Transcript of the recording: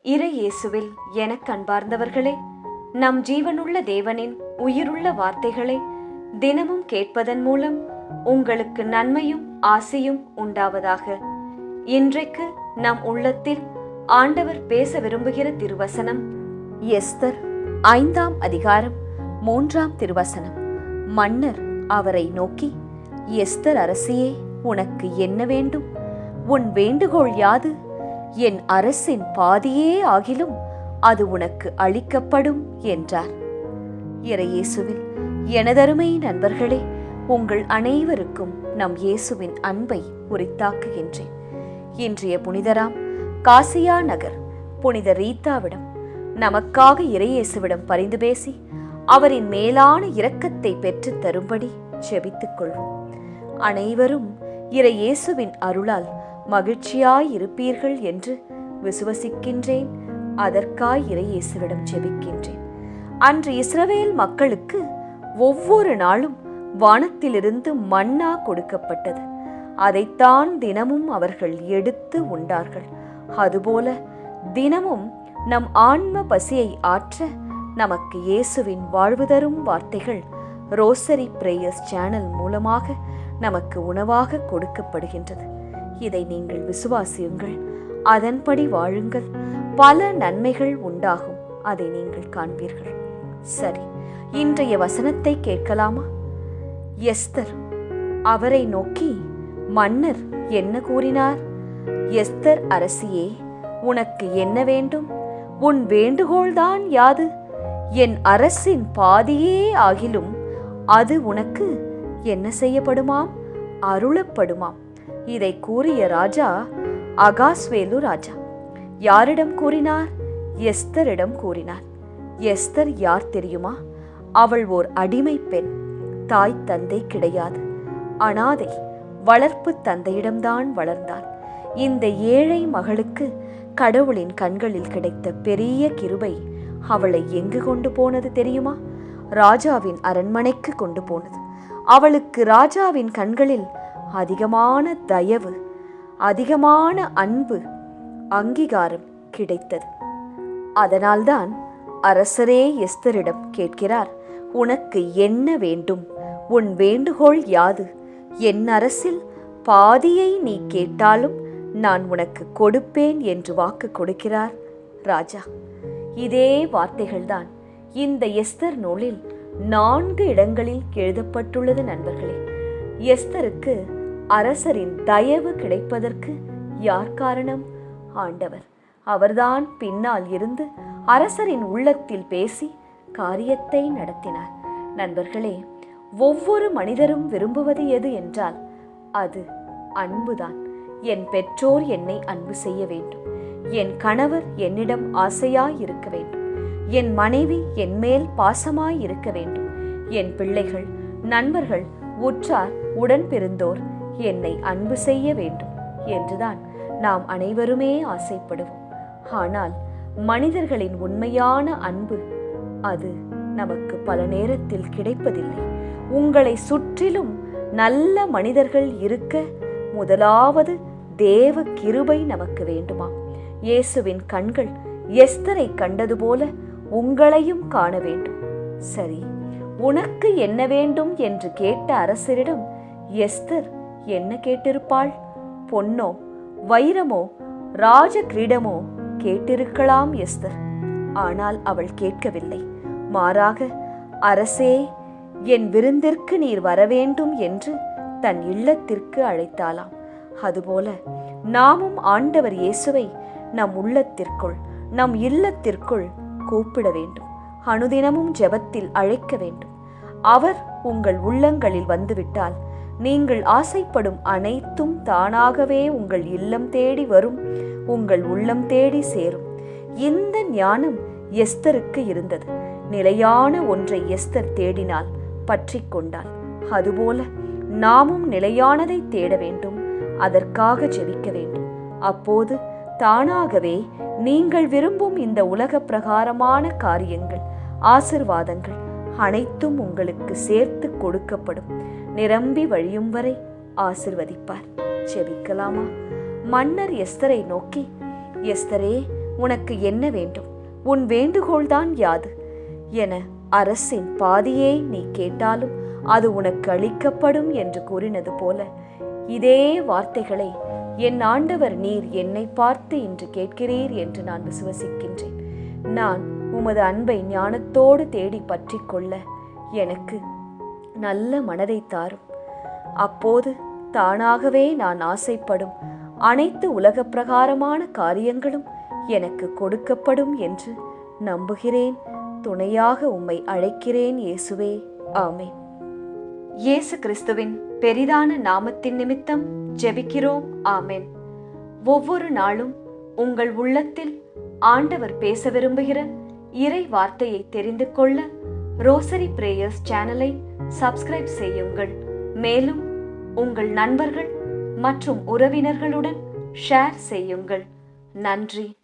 இறை இயேசுவில் எனக் அன்பார்ந்தவர்களே, நம் ஜீவனுள்ள தேவனின் உயிருள்ள வார்த்தைகளை தினமும் கேட்பதன் மூலம் உங்களுக்கு நன்மையும் ஆசையும் உண்டாவதாக. இன்றைக்கு நம் உள்ளத்தில் ஆண்டவர் பேச விரும்புகிற திருவசனம் எஸ்தர் 5ஆம் அதிகாரம் 3ஆம் திருவசனம். மன்னர் அவரை நோக்கி, எஸ்தர் அரசியே, உனக்கு என்ன வேண்டும்? உன் வேண்டுகோள் யாது? என் அரசின் பாதியே ஆகிலும் அது உனக்கு அளிக்கப்படும் என்றார். இறை இயேசுவில் எனதருமை நண்பர்களே, உங்கள் அனைவருக்கும் நம் இயேசுவின் அன்பை உரித்தாக்குகின்றேன். இன்றைய புனிதராம் காசியா நகர் புனித ரீத்தாவிடம் நமக்காக இறை இயேசுவிடம் பரிந்து பேசி அவரின் மேலான இரக்கத்தை பெற்றுத் தரும்படி ஜெபித்துக் கொள்வோம். அனைவரும் இறை இயேசுவின் அருளால் மகிழ்ச்சியாயிருப்பீர்கள் என்று விசுவசிக்கின்றேன். அதற்காய் இறை இயேசுவிடம் ஜெபிக்கின்றேன். அன்று இஸ்ரவேல் மக்களுக்கு ஒவ்வொரு நாளும் வானத்திலிருந்து மன்னா கொடுக்கப்பட்டது. அதைத்தான் தினமும் அவர்கள் எடுத்து உண்டார்கள். அதுபோல தினமும் நம் ஆன்ம பசியை ஆற்ற நமக்கு இயேசுவின் வாழ்வு தரும் வார்த்தைகள் ரோசரி பிரேயர்ஸ் சேனல் மூலமாக நமக்கு உணவாக கொடுக்கப்படுகின்றது. இதை நீங்கள் விசுவாசியுங்கள், அதன்படி வாழுங்கள், பல நன்மைகள் உண்டாகும். அதை நீங்கள் காண்பீர்கள். சரி, இன்றைய வசனத்தை கேட்கலாமா? எஸ்தர் அவரை நோக்கி மன்னர் என்ன கூறினார்? எஸ்தர் அரசியே, உனக்கு என்ன வேண்டும்? உன் வேண்டுகோள்தான் யாது? என் அரசின் பாதியே ஆகிலும் அது உனக்கு என்ன செய்யப்படுமாம்? அருளப்படுமாம். இதை கூறிய ராஜா அகாஸ்வேலு ராஜா. யாரிடம் கூறினார்? எஸ்தரிடம் கூறினார். எஸ்தர் யார் தெரியுமா? அவள் ஓர் அடிமை பெண். தாய் தந்தை கிடையாது, அனாதை. வளர்ப்பு தந்தையிடம்தான் வளர்ந்தாள். இந்த ஏழை மகளுக்கு கடவுளின் கண்களில் கிடைத்த பெரிய கிருபை அவளை எங்கு கொண்டு போனது தெரியுமா? ராஜாவின் அரண்மனைக்கு கொண்டு போனது. அவளுக்கு ராஜாவின் கண்களில் அதிகமான தயவு, அதிகமான அன்பு, அங்கீகாரம் கிடைத்தது. அதனால்தான் அரசரே எஸ்தரிடம் கேட்கிறார், உனக்கு என்ன வேண்டும்? உன் வேண்டுகோள் யாது? என் அரசில் பாதியை நீ கேட்டாலும் நான் உனக்கு கொடுப்பேன் என்று வாக்கு கொடுக்கிறார் ராஜா. இதே வார்த்தைகள்தான் இந்த எஸ்தர் நூலில் 4 இடங்களில் எழுதப்பட்டுள்ளது. நண்பர்களே, எஸ்தருக்கு அரசரின் தயவு கிடைப்பதற்கு யார் காரணம்? ஆண்டவர். அவர்தான் பின்னால் இருந்து அரசரின் உள்ளத்தில் பேசி காரியத்தை நடத்தினார். நண்பர்களே, ஒவ்வொரு மனிதரும் விரும்புவது எது என்றால் அது அன்புதான். என் பெற்றோர் என்னை அன்பு செய்ய வேண்டும், என் கணவர் என்னிடம் ஆசையாய் இருக்க வேண்டும், என் மனைவி என் மேல் பாசமாய் இருக்க வேண்டும், என் பிள்ளைகள், நண்பர்கள், உற்றார், உடன் பிறந்தோர் என்னை அன்பு செய்ய வேண்டும் என்றுதான் நாம் அனைவருமே ஆசைப்படுவோம். ஆனால் மனிதர்களின் உண்மையான அன்பு அது நமக்கு பல நேரத்தில் கிடைப்பதில்லை. உங்களை சுற்றிலும் நல்ல மனிதர்கள் இருக்க முதலாவது தேவ கிருபை நமக்கு வேண்டுமா? இயேசுவின் கண்கள் எஸ்தரை கண்டது போல உங்களையும் காண வேண்டும். சரி, உனக்கு என்ன வேண்டும் என்று கேட்ட அரசரிடம் எஸ்தர் என்ன கேட்டிருப்பாள்? பொன்னோ, வைரமோ, ராஜ கிரீடமோ கேட்டிருக்கலாம் எஸ்தர். ஆனால் அவள் கேட்கவில்லை. மாறாக, அரசே, என் விருந்திற்கு நீர் வரவேண்டும் என்று தன் இல்லத்திற்கு அழைத்தாளாம். அதுபோல நாமும் ஆண்டவர் இயேசுவை நம் உள்ளத்திற்குள், நம் இல்லத்திற்குள் கூப்பிட வேண்டும். அனுதினமும் ஜெபத்தில் அழைக்க வேண்டும். அவர் உங்கள் உள்ளங்களில் வந்துவிட்டால் நீங்கள் ஆசைப்படும் அனைத்தும் தானாகவே உங்கள் இல்லம் தேடி வரும், உங்கள் உள்ளம் தேடி சேரும். இந்த ஞானம் எஸ்தருக்கு இருந்தது. நிலையான ஒன்றை எஸ்தர் தேடினால், பற்றி கொண்டாள். அதுபோல நாமும் நிலையானதை தேட வேண்டும். அதற்காக ஜெபிக்க வேண்டும். அப்போது தானாகவே நீங்கள் விரும்பும் இந்த உலக பிரகாரமான காரியங்கள், ஆசிர்வாதங்கள் அனைத்தும் உங்களுக்கு சேர்த்து கொடுக்கப்படும். நிரம்பி வழியும் வரை ஆசிர்வதிப்பார். ஜெபிக்கலாமா? மன்னர் எஸ்தரை நோக்கி, எஸ்தரே, உனக்கு என்ன வேண்டும்? உன் வேண்டுகோள்தான் யாது என அரசின் பாதியே நீ கேட்டாலும் அது உனக்கு அளிக்கப்படும் என்று கூறினது போல, இதே வார்த்தைகளை என் ஆண்டவர் நீர் என்னை பார்த்து இன்று கேட்கிறீர் என்று நான் விசுவசிக்கின்றேன். நான் உமது அன்பை ஞானத்தோடு தேடி பற்றி கொள்ள எனக்கு நல்ல மனதை தாரும். அப்போது தானாகவே நான் ஆசைப்படும் அனைத்து உலக பிரகாரமான காரியங்களும் எனக்கு கொடுக்கப்படும் என்று நம்புகிறேன். துணையாக உம்மை அழைக்கிறேன் இயேசுவே. ஆமென். இயேசு கிறிஸ்துவின் பெரிதான நாமத்தின் நிமித்தம் ஜெபிக்கிறோம். ஆமென். ஒவ்வொரு நாளும் உங்கள் உள்ளத்தில் ஆண்டவர் பேச விரும்புகிற இறை வார்த்தையை தெரிந்து கொள்ள ரோசரி பிரேயர்ஸ் சேனலை சப்ஸ்கிரைப் செய்யுங்கள். மேலும் உங்கள் நண்பர்கள் மற்றும் உறவினர்களுடன் ஷேர் செய்யுங்கள். நன்றி.